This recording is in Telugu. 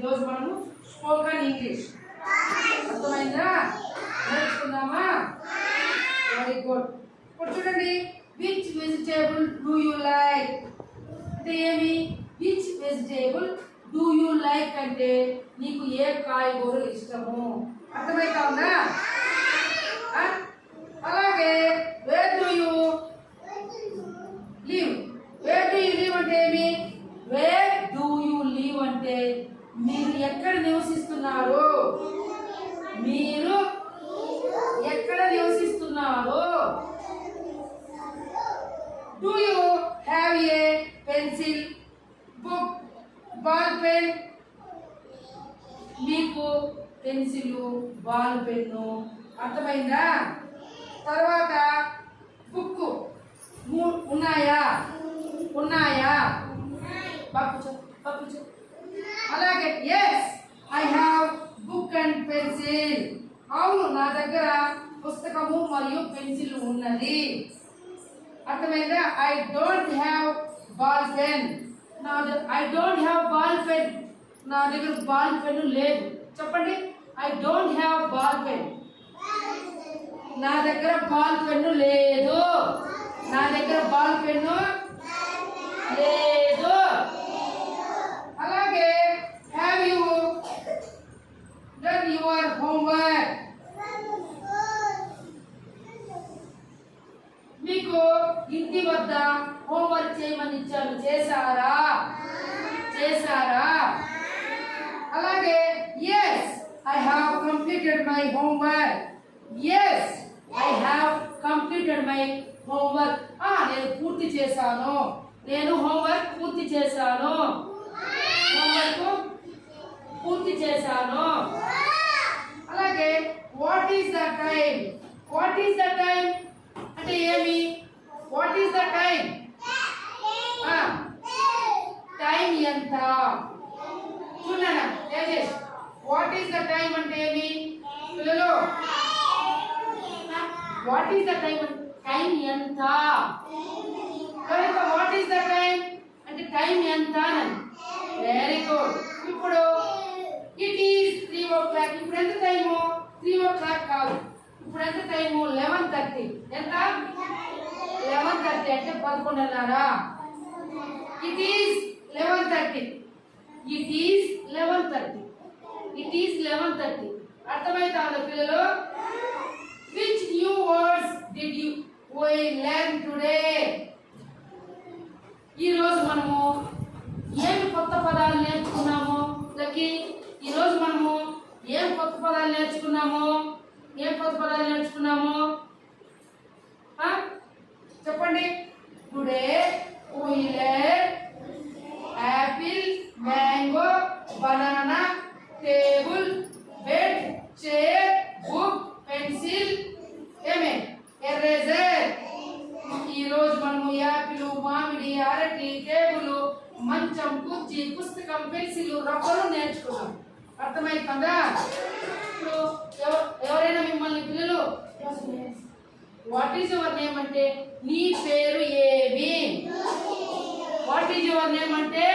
ఈరోజు మనము స్పోకెన్ ఇంగ్లీష్ అర్థమైందా? నేర్చుకుందామా? Very good. ఇప్పుడు చూడండి, which vegetable do you like అంటే ఏమి? Which vegetable do you like అంటే నీకు ఏ కాయగూరలు ఇష్టము. అర్థమైతా ఉందా? అలాగే where do you live, where do you live అంటే ఏమి? వేర్ డూ యూ లివ్ అంటే మీరు ఎక్కడ నివసిస్తున్నారు, మీరు ఎక్కడ నివసిస్తున్నారు. Do you have a pencil, book, ball pen, మీకు పెన్సిల్, బాల్ పెన్ను అర్థమైందా? తర్వాత బుక్ ఉన్నాయా, ఉన్నాయా, అలాగే yes I have book and pencil, అవును నా దగ్గర పుస్తకము మరియు పెన్సిల్ ఉన్నది. అర్థమైందా? I don't have ball pen, I don't have ball pen, నా దగ్గర బాల్ పెన్ లేదు. చెప్పండి, I don't have ball pen, నా దగ్గర బాల్ పెన్ను లేదు, నా దగ్గర బాల్ పెన్ను లేదు. అలాగే have you done your homework, మీకు ఇంటి వద్ద హోంవర్క్ చేయమని ఇచ్చాను, చేశారా, చేశారా. అలాగే yes I have completed my homework, yes I have completed my homework, నేను పూర్తి చేశాను, నేను హోంవర్క్ పూర్తి చేశాను, హోంవర్క్ పూర్తి చేశాను. అలాగే what is the time, what is the time అంటే ఏమి? What is the time, time ఎంత. చూడండి Tejas, what is the time అంటే ఏమి పిల్లలు? What is the time, time ఎంత. వాట్ ఈస్ ద టైం అంటే టైం ఎంత. Very good. ఇప్పుడు ఇట్ ఈస్ 3 o'clock, ఇప్పుడు ఎంత టైము? 3 o'clock కాదు, ఇప్పుడు ఎంత టైము? 11:30. ఎంత? 11:30 అంటే 11:30. It is 11:30, it is 11:30, it is 11:30. అర్థమైతా ఉందా పిల్లలు? Which new words did we learn today? ఈ రోజు మనము ఏమి కొత్త పదాలు నేర్చుకున్నాము? లకి ఈ రోజు మనము ఏం కొత్త పదాలు నేర్చుకున్నాము? ఏం కొత్త పదాలు నేర్చుకున్నాము చెప్పండి. Today we learned apple, mango, banana, table, bed, chair, book, pencil, eraser. ఈ రోజు మనము యాపిల్, మామిడి, అరటి, టేబుల్, మంచం, కుర్చీ, పుస్తకం, పెన్సిల్, రబ్బరు నేర్చుకున్నాం. అర్థమైతుందా? ఇప్పుడు ఎవరైనా మిమ్మల్ని పిల్లలు వాట్ ఈజ్ యువర్ నేమ్ అంటే నీ పేరు ఏమి? వాట్ ఈజ్ యువర్ నేమ్ అంటే